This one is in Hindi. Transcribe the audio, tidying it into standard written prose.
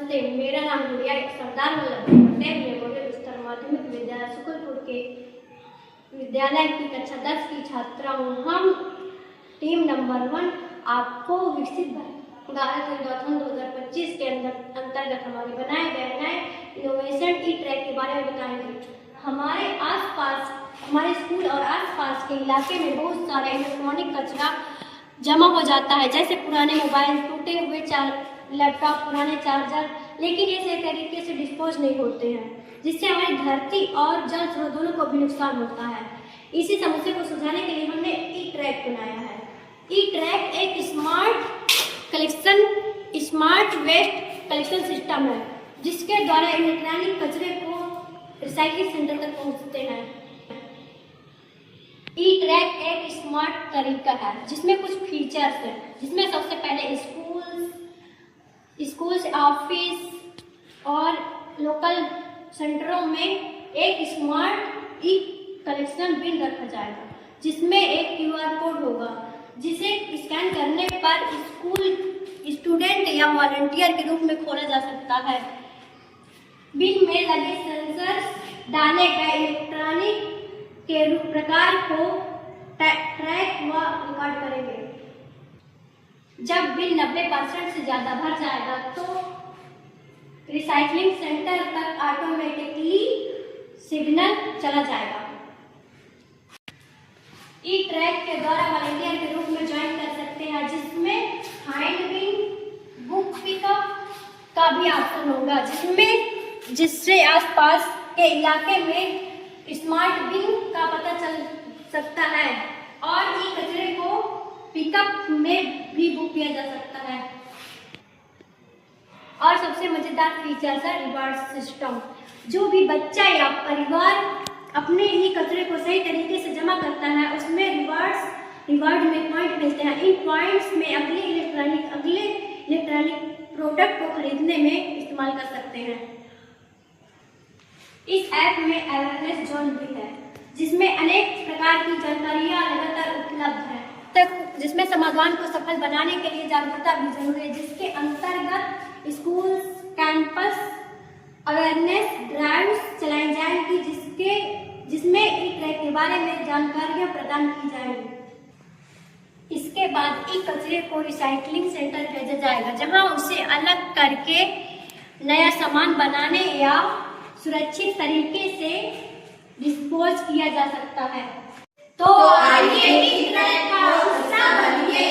नमस्ते, मेरा नाम गुड़िया सरदार वल्लभ भाई पटेल मेमोरियल उच्चतर माध्यमिक विद्यालय सुकुलपुर के विद्यालय की कक्षा 10 की छात्रा हूँ। हम टीम नंबर 1 आपको विकसित भारत मैराथन 2025 के अंतर्गत हमारे बनाए गए नए इनोवेशन ई ट्रैक के बारे में बताएंगे। हमारे आसपास, हमारे स्कूल और आसपास के इलाके में बहुत सारा इलेक्ट्रॉनिक कचरा जमा हो जाता है, जैसे पुराने मोबाइल, टूटे हुए लैपटॉप, पुराने चार्जर, लेकिन ये सही तरीके से डिस्पोज नहीं होते हैं, जिससे हमारी धरती और जल स्रोत दोनों को भी नुकसान होता है। इसी समस्या को सुलझाने के लिए हमने ई ट्रैक बनाया है। ई ट्रैक एक स्मार्ट वेस्ट कलेक्शन सिस्टम है, जिसके द्वारा इलेक्ट्रॉनिक कचरे को रिसाइकलिंग सेंटर तक पहुंचते हैं। ई ट्रैक एक स्मार्ट तरीका है जिसमें कुछ फीचर्स हैं, जिसमें सबसे पहले स्कूल्स, ऑफिस और लोकल सेंटरों में एक स्मार्ट ई कलेक्शन बिन रखा जाएगा, जिसमें एक QR कोड होगा, जिसे स्कैन करने पर स्कूल स्टूडेंट या वॉलंटियर के रूप में खोला जा सकता है। बिन में लगे सेंसर्स डाले गए इलेक्ट्रॉनिक के प्रकार को ट्रैक व रिकॉर्ड करेंगे। जब बिल 90% से ज्यादा भर जाएगा तो रिसाइकलिंग सेंटर तक ऑटोमेटिकली सिग्नल चला जाएगा। ई ट्रैक के द्वारा वॉलंटियर के रूप में ज्वाइन कर सकते हैं, जिसमें हैंड बिन, बुक पिकअप का भी ऑप्शन होगा, जिससे आसपास के इलाके में स्मार्ट बिन का पता चल सकता है और ई कचरे को पिकअप में भी बुक किया जा सकता है। और सबसे मजेदार फीचर है रिवार्ड सिस्टम। जो भी बच्चा या परिवार अपने ही कचरे को सही तरीके से जमा करता है, उसमें रिवार्ड में पॉइंट मिलते हैं। इन पॉइंट्स में अगले इलेक्ट्रॉनिक प्रोडक्ट को खरीदने में इस्तेमाल कर सकते हैं। इस ऐप में अवेयरनेस जोन भी है, जिसमें अनेक प्रकार की जानकारियां लगातार उपलब्ध है, जिसमें समाधान को सफल बनाने के लिए जागरूकता भी जरूरी है, जिसके अंतर्गत स्कूल कैंपस अवेयरनेस ड्राइव्स चलाई जाएंगी, जिसमें ई ट्रैक के बारे में जानकारियां प्रदान की जाएंगी। इसके बाद ई कचरे को रिसाइकलिंग सेंटर भेजा जाएगा, जहां उसे अलग करके नया सामान बनाने या सुरक्षित तरीके से डिस्पोज किया जा सकता है। तो आइए ई ट्रैक का हिस्सा बनिए।